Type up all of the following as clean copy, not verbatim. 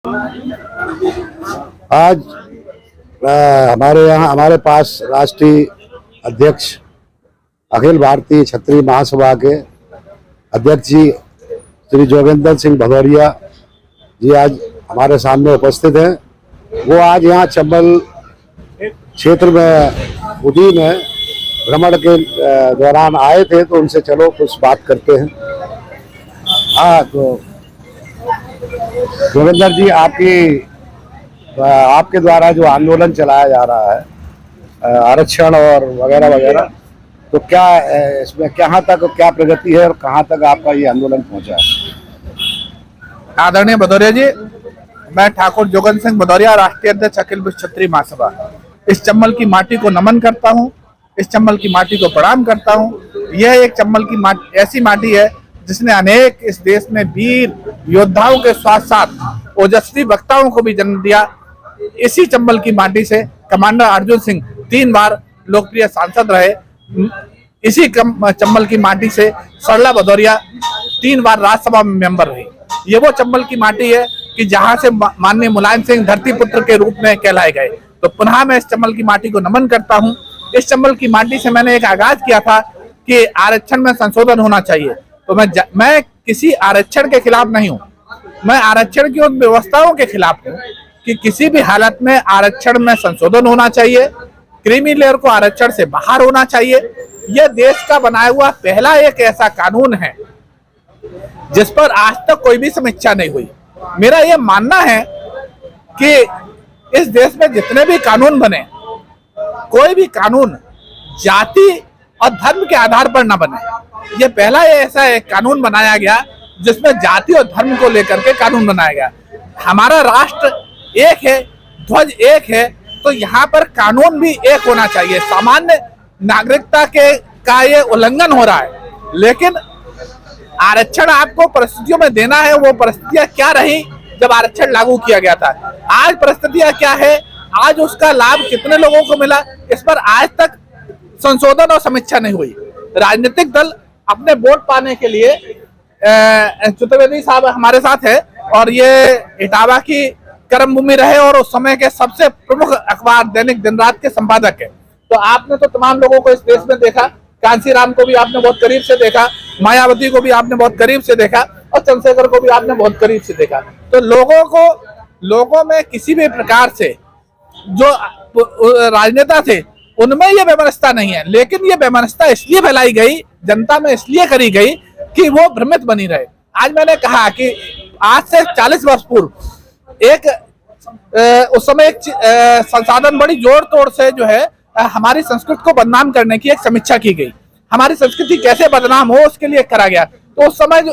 आज हमारे यहाँ हमारे पास राष्ट्रीय अध्यक्ष अखिल भारतीय क्षत्रिय महासभा के अध्यक्ष जी श्री जोगेंद्र सिंह भदौरिया जी आज हमारे सामने उपस्थित हैं। वो आज यहाँ चंबल क्षेत्र में उदी में भ्रमण के दौरान आए थे, तो उनसे चलो कुछ बात करते हैं। हाँ, तो जोगेंद्र जी, आपके द्वारा जो आंदोलन चलाया जा रहा है आरक्षण और वगैरह वगैरह, तो क्या इसमें कहाँ तक क्या प्रगति है और कहाँ तक आपका ये आंदोलन पहुंचा है? आदरणीय भदौरिया जी, मैं ठाकुर जोगेंद्र सिंह भदौरिया, राष्ट्रीय अध्यक्ष अखिल विश्व क्षत्रिय महासभा, इस चंबल की माटी को नमन करता हूँ, इस चंबल की माटी को प्रणाम करता हूँ। यह एक चंबल की ऐसी माटी है जिसने अनेक इस देश में वीर योद्धाओं के साथ साथ ओजस्वी वक्ताओं को भी जन्म दिया। इसी चंबल की माटी से कमांडर अर्जुन सिंह 3 बार लोकप्रिय सांसद रहे। इसी चंबल की माटी से सरला भदौरिया 3 बार राज्यसभा में मेंबर रही। ये वो चंबल की माटी है कि जहां से माननीय मुलायम सिंह धरती पुत्र के रूप में कहलाए गए। तो पुनः मैं इस चंबल की माटी को नमन करता हूं। इस चंबल की माटी से मैंने एक आगाज किया था कि आरक्षण में संशोधन होना चाहिए। तो मैं किसी आरक्षण के खिलाफ नहीं हूं, मैं आरक्षण की उन व्यवस्थाओं के खिलाफ हूं कि किसी भी हालत में आरक्षण में संशोधन होना चाहिए, क्रीमी लेयर को आरक्षण से बाहर होना चाहिए। यह देश का बनाया हुआ पहला एक ऐसा कानून है जिस पर आज तक कोई भी समीक्षा नहीं हुई। मेरा यह मानना है कि इस देश में जितने भी कानून बने, कोई भी कानून जाति और धर्म के आधार पर न बने। यह पहला ऐसा एक कानून बनाया गया जिसमें जाति और धर्म को लेकर के कानून बनाया गया। हमारा राष्ट्र एक है, ध्वज एक है, तो यहाँ पर कानून भी एक होना चाहिए। सामान्य नागरिकता का ये उल्लंघन हो रहा है, लेकिन आरक्षण आपको परिस्थितियों में देना है। वो परिस्थितियां क्या रही जब आरक्षण लागू किया गया था, आज परिस्थितियां क्या है, आज उसका लाभ कितने लोगों को मिला, इस पर आज तक संशोधन और समीक्षा नहीं हुई। राजनीतिक दल अपने वोट पाने के लिए चतुर्वेदी साहब हमारे साथ है और ये इटावा की कर्मभूमि रहे और उस समय के सबसे प्रमुख अखबार दैनिक दिन रात के संपादक है। तो आपने तो तमाम लोगों को इस देश में देखा, कांसीराम को भी आपने बहुत करीब से देखा, मायावती को भी आपने बहुत करीब से देखा और चंद्रशेखर को भी आपने बहुत करीब से देखा। तो लोगों में किसी भी प्रकार से जो राजनेता थे उनमें ये वैमनस्यता नहीं है, लेकिन ये वैमनस्यता इसलिए फैलाई गई, जनता में इसलिए करी गई कि वो भ्रमित बनी रहे। आज मैंने कहा कि आज से 40 वर्ष पूर्व उस समय एक संसाधन बड़ी जोर तोड़ से जो है हमारी संस्कृति को बदनाम करने की एक समीक्षा की गई। हमारी संस्कृति कैसे बदनाम हो उसके लिए करा गया। तो उस समय जो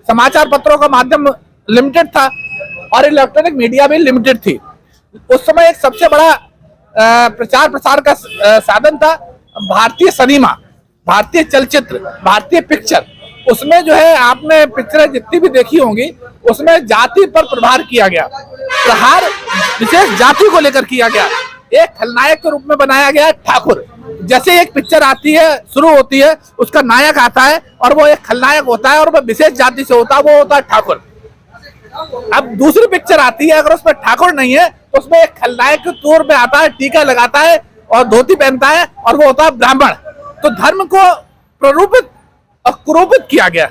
समाचार पत्रों का माध्यम लिमिटेड था और इलेक्ट्रॉनिक मीडिया भी लिमिटेड थी। उस समय एक सबसे बड़ा प्रचार प्रसार का साधन था भारतीय सिनेमा, भारतीय चलचित्र, भारतीय पिक्चर। उसमें जो है आपने पिक्चरें जितनी भी देखी होंगी उसमें जाति पर प्रहार किया गया, प्रहार विशेष जाति को लेकर किया गया। एक खलनायक के रूप में बनाया गया ठाकुर। जैसे एक पिक्चर आती है, शुरू होती है, उसका नायक आता है और वो एक खलनायक होता है और वह विशेष जाति से होता है, वो होता है ठाकुर। अब दूसरी पिक्चर आती है, अगर उसमें ठाकुर नहीं है तो उसमें एक खलनायक के तौर पे आता है, टीका लगाता है और धोती पहनता है और वो होता है ब्राह्मण। तो धर्म को प्ररूपित और कुरूपित किया गया।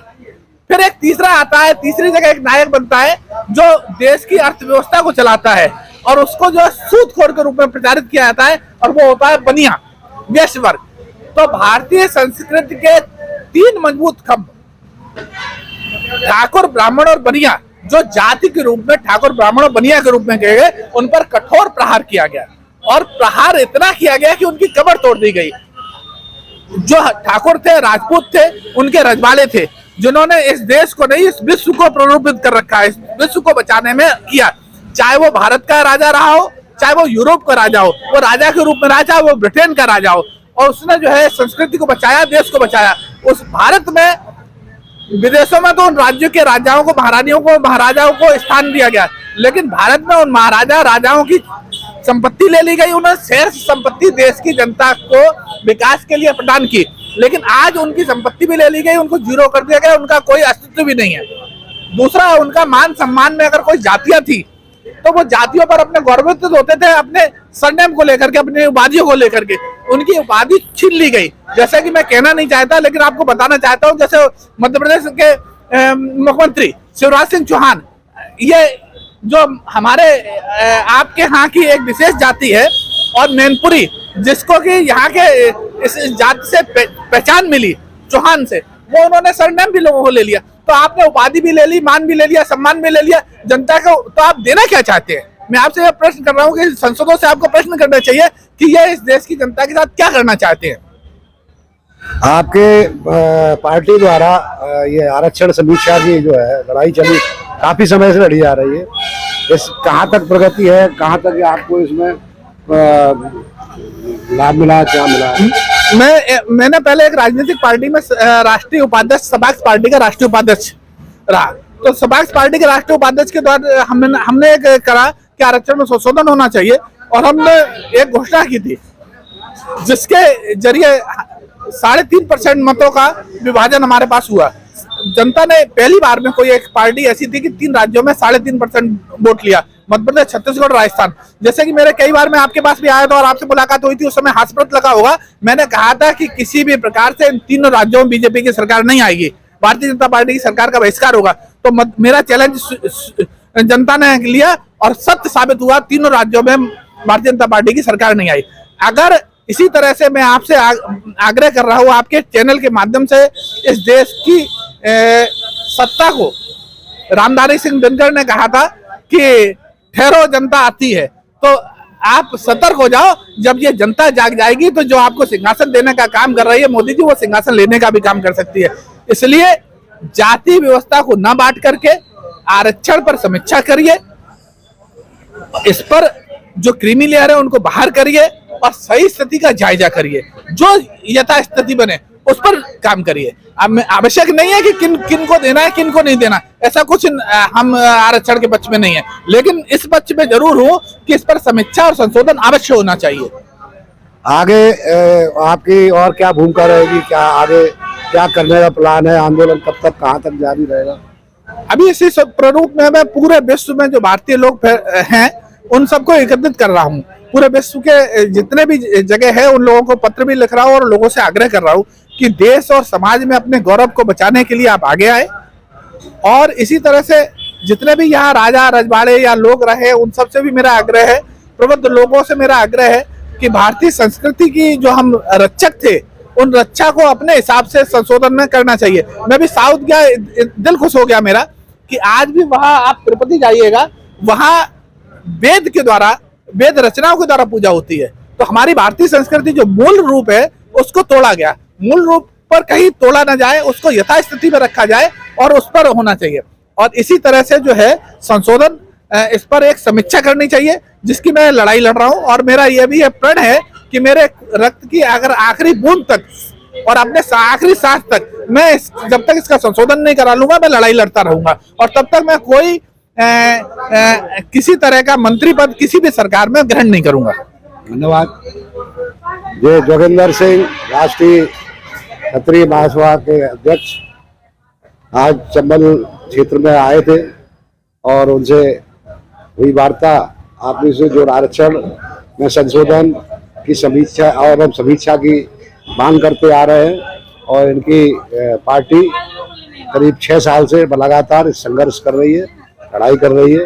फिर एक तीसरा आता है, तीसरी जगह एक नायक बनता है जो देश की अर्थव्यवस्था को चलाता है और उसको जो सूदखोर के रूप में प्रचारित किया जाता है और वो होता है बनिया, वैश्य वर्ग। तो भारतीय संस्कृति के 3 मजबूत खंभ ठाकुर, ब्राह्मण और बनिया, जो जाति के रूप में ठाकुर, ब्राह्मण और बनिया के रूप में कहे गए, उन पर कठोर प्रहार किया गया और प्रहार इतना किया गया कि उनकी कमर तोड़ दी गई। जो ठाकुर थे, राजपूत थे, उनके रजवाड़े थे, जिन्होंने इस देश को नहीं, इस विश्व को प्रलोभित कर रखा है, इस विश्व को बचाने में किया। चाहे वो भारत का राजा रहा हो, चाहे वो यूरोप का राजा हो, वो राजा के रूप में रहा, चाहे वो ब्रिटेन का राजा हो, और उसने जो है संस्कृति को बचाया, देश को बचाया। उस भारत में, विदेशों में तो उन राज्यों के राजाओं को, महारानियों को, महाराजाओं को स्थान दिया गया, लेकिन भारत में उन महाराजा राजाओं की संपत्ति ले ली गई। उन्होंने शेष संपत्ति देश की जनता को विकास के लिए प्रदान की, लेकिन आज उनकी संपत्ति भी ले ली गई, उनको जीरो कर दिया गया, उनका कोई अस्तित्व भी नहीं है। दूसरा, उनका मान सम्मान में अगर कोई जातियां थी तो वो जातियों पर अपने गौरवित होते थे, अपने सरनेम को लेकर के, अपनी उपाधियों को लेकर के। उनकी उपाधि छीन ली गई। जैसे कि मैं कहना नहीं चाहता, लेकिन आपको बताना चाहता हूं, जैसे मध्य प्रदेश के मुख्यमंत्री शिवराज सिंह चौहान, ये जो हमारे आपके यहाँ की एक विशेष जाति है और मैनपुरी, जिसको कि यहाँ के इस जाति से पहचान मिली चौहान से, वो उन्होंने सरनेम भी लोगों को ले लिया। तो आपने उपाधि भी ले ली, मान भी ले लिया, सम्मान भी ले लिया जनता को। तो आप देना क्या चाहते हैं? मैं आपसे यह प्रश्न कर रहा हूँ कि संसदों से आपको प्रश्न करना चाहिए कि ये इस देश की जनता के साथ क्या करना चाहते हैं। आपके पार्टी द्वारा ये आरक्षण समीक्षा की जो है लड़ाई चली, काफी समय से लड़ी जा रही है, इस कहाँ तक प्रगति है, कहाँ तक आपको इसमें लाभ मिला, क्या मिला? मैंने पहले एक राजनीतिक पार्टी में राष्ट्रीय उपाध्यक्ष, सबाक्स पार्टी का राष्ट्रीय उपाध्यक्ष रहा। तो सबाक्स पार्टी के राष्ट्रीय उपाध्यक्ष के द्वारा हमने एक करा कि आरक्षण में संशोधन होना चाहिए, और हमने एक घोषणा की थी जिसके जरिए 3.5% मतों का विभाजन हमारे पास हुआ। जनता ने पहली बार में, कोई एक पार्टी ऐसी थी कि 3 राज्यों में 3.5% वोट लिया, मध्य प्रदेश, छत्तीसगढ़, राजस्थान। जैसे कि मेरे कई बार मैं आपके पास भी आया था और आपसे मुलाकात हुई थी, उस समय हास्यप्रत लगा होगा, मैंने कहा था कि किसी भी प्रकार से इन तीनों राज्यों में बीजेपी की सरकार नहीं आएगी, भारतीय जनता पार्टी की सरकार का बहिष्कार होगा। तो मेरा चैलेंज जनता ने लिया और सत्य साबित हुआ, तीनों राज्यों में भारतीय जनता पार्टी की सरकार नहीं आई। अगर इसी तरह से मैं आपसे आग्रह कर रहा हूं, आपके चैनल के माध्यम से, इस देश की सत्ता को, रामधारी सिंह दिनकर ने कहा था कि ठहरो जनता आती है, तो आप सतर्क हो जाओ। जब ये जनता जाग जाएगी तो जो आपको सिंहासन देने का काम कर रही है मोदी जी, वो सिंहासन लेने का भी काम कर सकती है। इसलिए जाति व्यवस्था को न बांट करके आरक्षण पर समीक्षा करिए, इस पर जो क्रीमी लेयर है उनको बाहर करिए और सही स्थिति का जायजा करिए, जो यथा स्थिति बने उस पर काम करिए। अब आवश्यक नहीं है कि किन को देना है, किन को नहीं देना, ऐसा कुछ हम आरक्षण के पक्ष में नहीं है, लेकिन इस पक्ष में जरूर हो कि इस पर समीक्षा और संशोधन अवश्य होना चाहिए। आगे आपकी और क्या भूमिका रहेगी, क्या आगे क्या करने का प्लान है, आंदोलन कब तक, कहाँ तक जारी रहेगा? अभी इसी प्रारूप में मैं पूरे विश्व में जो भारतीय लोग हैं उन सबको एकत्रित कर रहा हूँ। पूरे विश्व के जितने भी जगह है उन लोगों को पत्र भी लिख रहा हूँ और लोगों से आग्रह कर रहा हूँ कि देश और समाज में अपने गौरव को बचाने के लिए आप आगे आए। और इसी तरह से जितने भी यहाँ राजा रजवाड़े या लोग रहे उन सबसे भी मेरा आग्रह है, प्रबुद्ध लोगों से मेरा आग्रह है कि भारतीय संस्कृति की जो हम रक्षक थे, उन रक्षा को अपने हिसाब से संशोधन में करना चाहिए। मैं भी साउथ गया, दिल खुश हो गया मेरा कि आज भी वहाँ आप तिरुपति जाइएगा, वहाँ वेद के द्वारा, वेद रचनाओं के द्वारा पूजा होती है। तो हमारी भारतीय संस्कृति जो मूल रूप है उसको तोड़ा गया, मूल रूप पर कहीं तोड़ा ना जाए, उसको यथास्थिति में रखा जाए और उस पर होना चाहिए। और इसी तरह से जो है संशोधन, इस पर एक समीक्षा करनी चाहिए जिसकी मैं लड़ाई लड़ रहा हूं। और मेरा यह भी प्रण है कि मेरे रक्त की अगर आखिरी बूंद तक और अपने आखिरी सांस तक मैं जब तक इसका संशोधन नहीं करा लूंगा, मैं लड़ाई लड़ता रहूंगा। और तब तक मैं कोई किसी तरह का मंत्री पद किसी भी सरकार में ग्रहण नहीं करूंगा। धन्यवाद। ये जोगिंदर सिंह, राष्ट्रीय क्षत्रिय महासभा के अध्यक्ष, आज चंबल क्षेत्र में आए थे और उनसे हुई वार्ता। आपने से जो आरक्षण में संशोधन की समीक्षा और हम समीक्षा की मांग करते आ रहे हैं, और इनकी पार्टी करीब 6 साल से लगातार संघर्ष कर रही है, लड़ाई कर रही है।